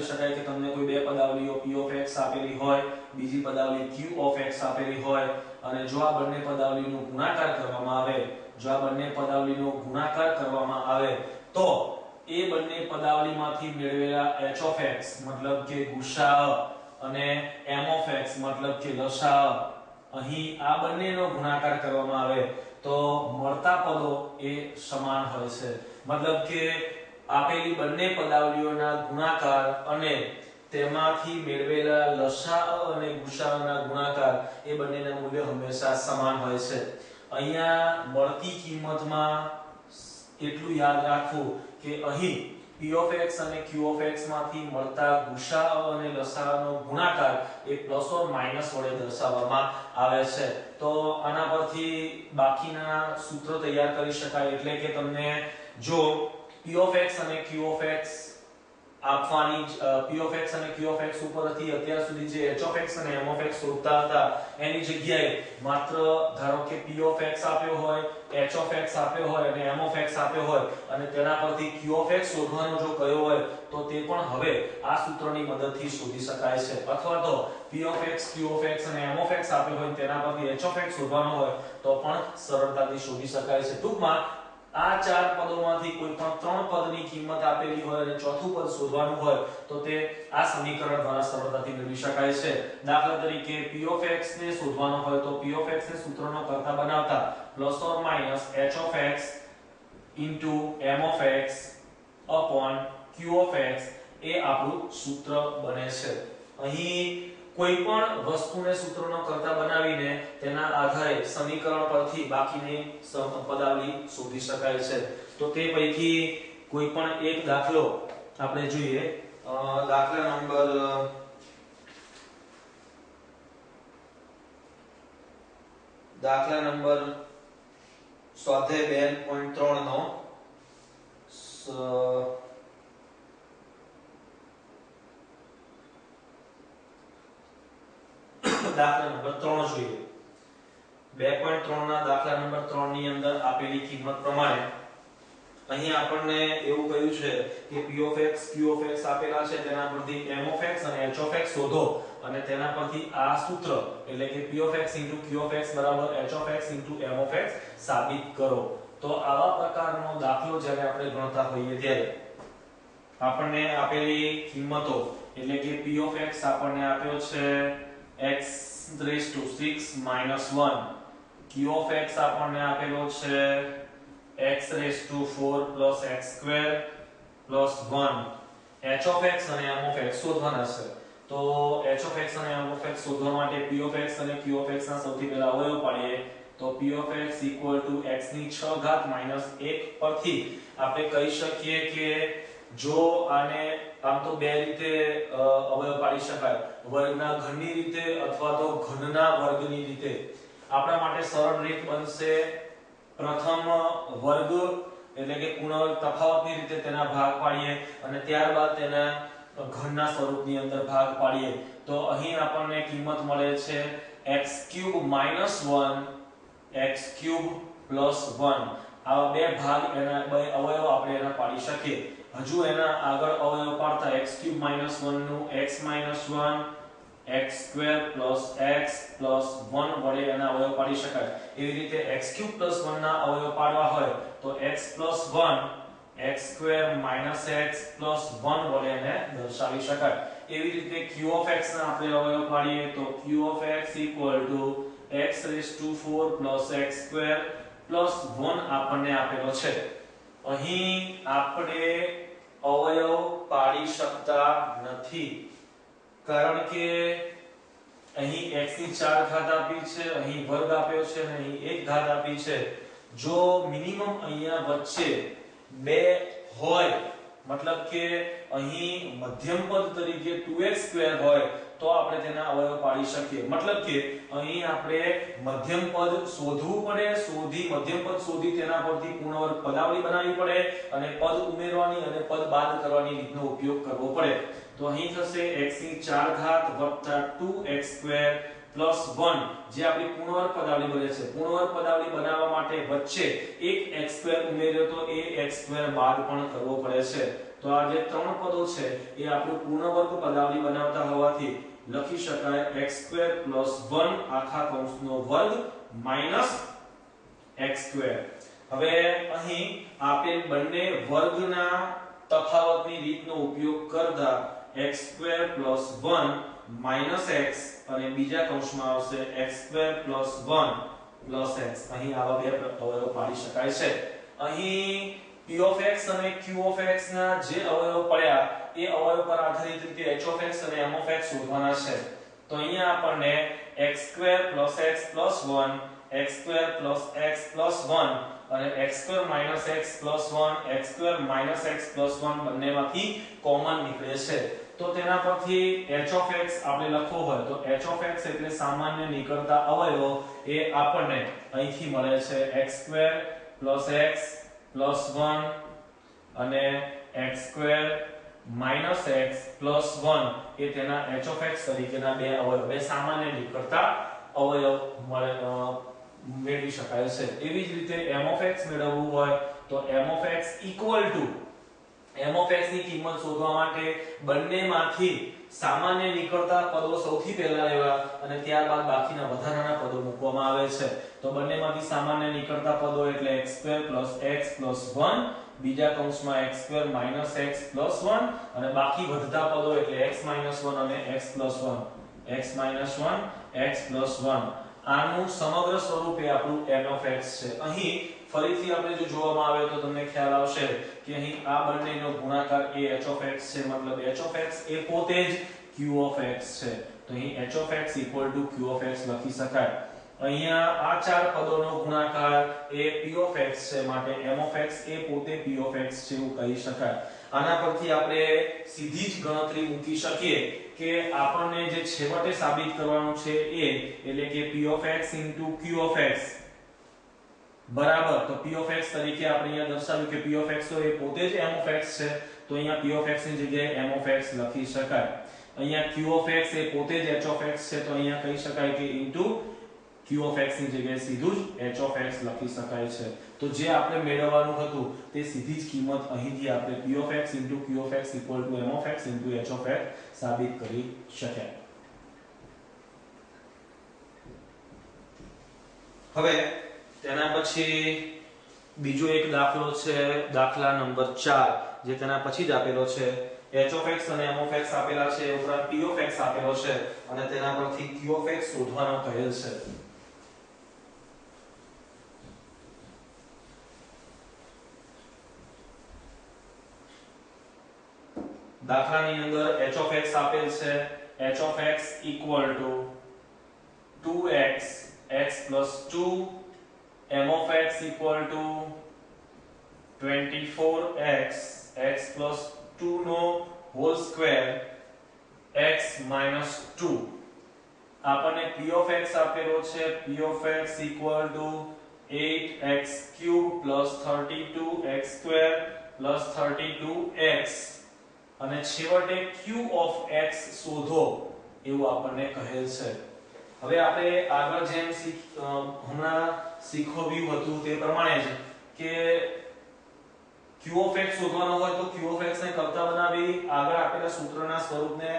શકાય કે તમને કોઈ બે પદાવલીઓ p of x આપેલી હોય, બીજી પદાવલી q of x આપેલી હોય અને જો આ બંને પદાવલીનો ગુણાકાર કરવામાં આવે તો એ બંને પદાવલીમાંથી મેળવેલા h of x મતલબ કે ગુસાઅ અને m of x મતલબ કે લસાઅ, અહીં આ બંનેનો ગુણાકાર કરવામાં આવે તો મળતા પદો એ સમાન હોય છે. મતલબ કે આપેલી બંને પદાવલીઓના ગુણાકાર અને તેમાંથી મેળવેલા લસાઅ અને ગુસાઅના ગુણાકાર એ બંનેના મૂલ્ય હંમેશા સમાન હોય છે. અહીંયા મળતી કિંમતમાં એટલું યાદ રાખવું કે અહીં p of x અને q of x માંથી મળતા ગુસાઅ અને લસાઅનો ગુણાકાર એ પ્લસ ઓર માઈનસ વડે દર્શાવવામાં આવે છે. તો આના પરથી બાકીના સૂત્રો તૈયાર કરી શકાય. એટલે કે તમને જો p of x અને q of x આપવાની p of x અને q of x ઉપરથી અત્યાર સુધી જે h of x અને m of x શોધતા હતા એની જગ્યાએ માત્ર ધારો કે p of x આપ્યો હોય, h of x આપ્યો હોય અને m of x આપ્યો હોય અને તેના પરથી q of x શોધવાનો જો કયો હોય તો તે પણ હવે આ સૂત્રની મદદથી શોધી શકાય છે. અથવા તો p of x, q of x અને m of x આપ્યો હોય તેના પરથી h of x શોધવાનો હોય તો પણ સરળતાથી શોધી શકાય છે. ટૂંકમાં આ ચાર પદોમાંથી કોઈ પણ ત્રણ પદની કિંમત આપેલી હોય અને ચોથું પદ શોધવાનું હોય તો તે આ સમીકરણ દ્વારા સરળતાથી મેળવી શકાય છે. દાખલા તરીકે p of x ને શોધવાનો હોય તો p of x ને સૂત્રનો કરતા બનાવતા plus or minus h of x m of x q of x એ આપણું સૂત્ર બને છે. અહીં કોઈ પણ વસ્તુને સૂત્રનો કરતા બનાવીને તેના આધારે સમીકરણ પરથી બાકીની પદાવલી શોધી શકાય છે. તો તે પૈકી કોઈ પણ એક દાખલો આપણે જોઈએ. દાખલા નંબર સ્વાધ્યાય 2.3 નો દાખલા નંબર 3 જોઈએ. 2.3 ના દાખલા નંબર 3 ની અંદર આપેલી કિંમત પ્રમાણે અહીં આપણને એવું કહ્યું છે કે p of x, q of x આપેલા છે, તેના પરથી m of x અને h of x શોધો અને તેના પરથી આ સૂત્ર એટલે કે p of x q of x h of x m of x સાબિત કરો. તો આવા પ્રકારનો દાખલો જ્યારે આપણે ગણતા હોઈએ ત્યારે આપણને આપેલી કિંમતો એટલે કે p of x આપણને આપ્યો છે x raised to 6 minus 1, q of x આપણને આપેલો છે x raised to 4 plus x square plus 1, h of x અને m of x શોધવાના છે. તો h of x અને m of x શોધવા માટે p of x અને q of x ના સૌથી પહેલા અવયવ પાડીએ તો p of x x ની 6 ઘાત minus 1 પરથી આપણે કહી શકીએ કે જો આને આમ તો બે રીતે અવયવ પાડી શકાય, વર્ગના ઘનની રીતે અથવા તો ઘનના વર્ગની રીતે. આપણા માટે સરળ રીત બનશે પ્રથમ વર્ગ એટલે કે પૂર્ણ તફાવતની રીતે તેના ભાગ પાડીએ અને ત્યારબાદ તેના ઘનના સ્વરૂપની અંદર ભાગ પાડીએ. તો અહીં આપણને કિંમત મળે છે x³ - 1 x³ + 1. આવા બે ભાગ એના બે અવયવ આપણે એના પાડી શકીએ. હજુ એના આગળ અવયવ પાડતા x³ - 1 નું x - 1 x² + x + 1 વડે એના અવયવ પાડી શકાય. એવી રીતે x³ + 1 ના અવયવ પાડવા હોય તો x + 1 x² - x + 1 વડે એને દર્શાવી શકાય. એવી રીતે q of x ના આપણે અવયવ પાડીએ તો q of x = x⁴ + x² + 1 આપણને આપેલો છે. અહીં આપણે અવયવ પાડી શકતા નથી કારણ કે અહીં x ની 4 ઘાત આપી છે, અહીં વર્ગ આપ્યો છે અને અહીં 1 ઘાત આપી છે. જો મિનિમમ અહીંયા વચ્ચે 2 હોય મતલબ કે અહીં મધ્યમ પદ તરીકે 2x² હોય તો આપણે તેના અવયવ પાડી શકીએ. મતલબ કે અહીં આપણે મધ્યમ પદ શોધવું પડે, મધ્યમ પદ શોધી તેના પરથી પૂર્ણ વર્ગ પદાવલી બનાવવી પડે અને પદ ઉમેરવાની અને પદ બાદ કરવાની રીતનો ઉપયોગ કરવો પડે. તો અહીં થશે x ની 4 ઘાત + 2x² + 1 જે આપણી પૂર્ણ વર્ગ પદાવલી બને છે. પૂર્ણ વર્ગ પદાવલી બનાવવા માટે વચ્ચે એક x² ઉમેર્યો તો એ x² બાદ પણ કરવો પડે છે. તો આ જે ત્રણ પદો છે એ આપણું પૂર્ણ વર્ગ પદાવલી બનાવતા હોવાથી લખી શકાય x² + 1 આખા કૌંસનો વર્ગ માઈનસ x². હવે અહીં આપેલ બંને વર્ગના તફાવતની રીતનો ઉપયોગ કરતા x² + 1 - x અને બીજા કૌંસમાં આવશે x² + 1 + x. અહીં આવા બે અવયવ પાડી શકાય છે. અહીં p(x) અને q(x) ના જે અવયવ પડ્યા એ અવયવ પર આધારિત રીતે h(x) અને m(x) શોધવાના છે. તો અહીંયા આપણને x² + x + 1 x² + x + 1 અને x² - x + 1 x² - x + 1 બંનેમાંથી કોમન નીકળે છે. તો તેના પરથી h(x) આપણે લખવો હોય તો h(x) એટલે સામાન્ય નીકળતા અવયવો એ આપણને અહીંથી મળે છે x² + x + 1 અને x² - x + 1 એ તેના h(x) તરીકેના બે અવયવ, બે સામાન્ય નીકળતા અવયવ મેળવી શકાય છે. એવી જ રીતે m(x) મેળવવું હોય તો m(x) = m(x) ની કિંમત શોધવા માટે બંનેમાંથી સામાન્ય નીકળતા પદો સૌથી પહેલા લેવા અને ત્યારબાદ બાકીના વધારાના પદો મૂકવામાં આવે છે. તો બંનેમાંથી સામાન્ય નીકળતા પદો એટલે x² + x + 1 બીજા કૌંસમાં x² - x + 1 અને બાકી વધતા પદો એટલે x - 1 અને x + 1 x - 1 x + 1. આનું સમગ્ર સ્વરૂપ એ આપણું m(x) છે. અહીં ફરીથી આપણે જો જોવામાં આવે તો તમને ખ્યાલ આવશે કે અહીં આ બંનેનો ગુણાકાર એ h(x) છે, મતલબ h(x) એ પોતે જ q(x) છે. તો અહીં h(x = q(x) લખી શકાય. અહીંયા આ ચાર પદોનો ગુણાકાર એ p(x) છે, માટે m(x) એ પોતે p(x) છે એવું કહી શકાય. આના પરથી આપણે સીધી જ ગણતરી મૂકી શકીએ કે આપણને જે છેવટે સાબિત કરવાનું છે એ એટલે કે p(x) * q(x) બરાબર, તો p(x) તરીકે આપણે અહીંયા દર્શાવ્યું કે p(x) તો એ પોતે જ m(x) છે. તો અહીંયા p(x) ની જગ્યાએ m(x) લખી શકાય. અહીંયા q(x) એ પોતે જ h(x) છે, તો અહીંયા કહી શકાય કે q(x) ની જગ્યાએ સીધું જ h(x) લખી શકાય છે. તો જે આપણે મેળવવાનું હતું તે સીધી જ કિંમત અહીંથી આપણે p(x) * q(x) = m(x) * h(x) સાબિત કરી શક્યા. હવે તેના પછી બીજો એક દાખલો છે, દાખલા નંબર 4, જે તેના પછી જ આપેલો છે. h(x) અને m(x) આપેલા છે, ઉપરાંત p(x) આપેલો છે અને તેના પરથી q(x) શોધવાનો કહેલ છે. દાખલાની અંદર h(x) આપેલ છે, h(x) = 2x x + 2 m(x) = 24x x + 2 નો હોલ સ્ક્વેર x - 2. આપણને p(x) આપેલો છે, p(x) = 8x³ + 32x² + 32x અને છેવટે q(x) શોધો એવું આપણને કહેલ છે. હવે આપણે આગળ જેમ હમણાં શીખવ્યું હતું તે પ્રમાણે જ કે q(x) શોધવાનો હોય તો q(x) ને કરતા બનાવી આગળ આપેલા સૂત્રના સ્વરૂપને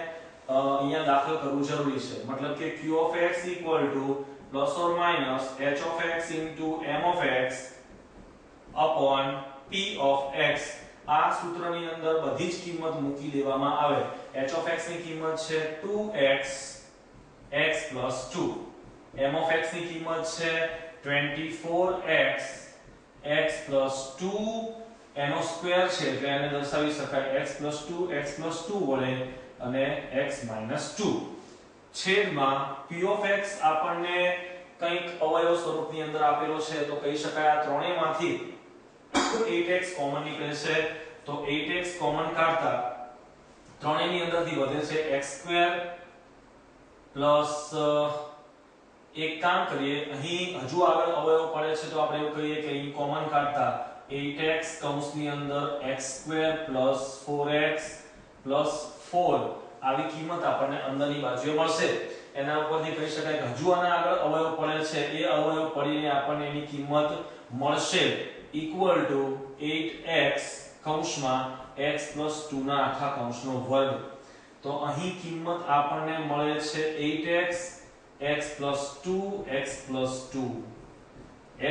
અહીંયા દાખલ કરવું જરૂરી છે. મતલબ કે q(x) = ±h(x) * m(x) /p(x). આ સૂત્રની અંદર બધી જ કિંમત મૂકી દેવામાં આવે. h(x) ની કિંમત છે 2x x + 2, m(x) ની કિંમત છે 24x x + 2 એનો સ્ક્વેર છે એટલે એને દર્શાવી શકાય x + 2 x + 2 વડે અને x - 2 છેદમાં p(x) આપણને કંઈક અવયવ સ્વરૂપની અંદર આપેલો છે, તો કહી શકાય આ ત્રણેયમાંથી 8x કોમન નીકળે છે. તો 8x કોમન કાઢતા ત્રણેયની અંદરથી વધે છે x² પ્લસ એક કામ કરીએ, અહીં હજુ આગળ અવયવ પડે છે તો આપણે એવું કહીએ કે અહીં કોમન કાઢતા 8x કૌંસની અંદર x² + 4x + 4 આવી કિંમત આપણને અંદરની બાજુએ મળશે. એના ઉપરથી કહી શકાય કે હજુ આના આગળ અવયવ પડે છે, એ અવયવ પડીને આપણને એની કિંમત મળશે = 8x કૌંસમાં x + 2 ના આખા કૌંસનો વર્ગ. તો અહીં કિંમત આપણને મળે છે 8x x + 2 x + 2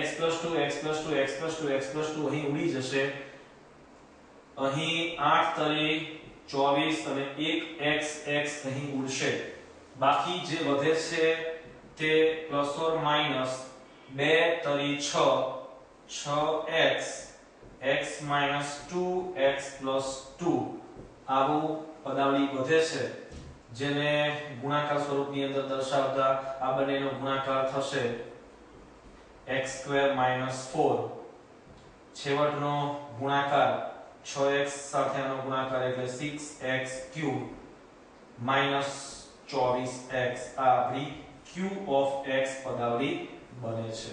x + 2 x + 2 x + 2 x + 2 અહીં ઉડી જશે. અહીં 8 તરી 24 અને 1 x અહીં ઉડશે. બાકી જે વધે છે તે ± 2 તરી 6 6x x - 2x + 2 આવું પદાવલી વધે છે, જેને ગુણાકાર સ્વરૂપની અંદર દર્શાવતા આ બંનેનો ગુણાકાર થશે x² - 4. છેવટનો ગુણાકાર 6x સાથે આનો ગુણાકાર એટલે 6x³ - 24x આ આપણી q of x પદાવલી બને છે.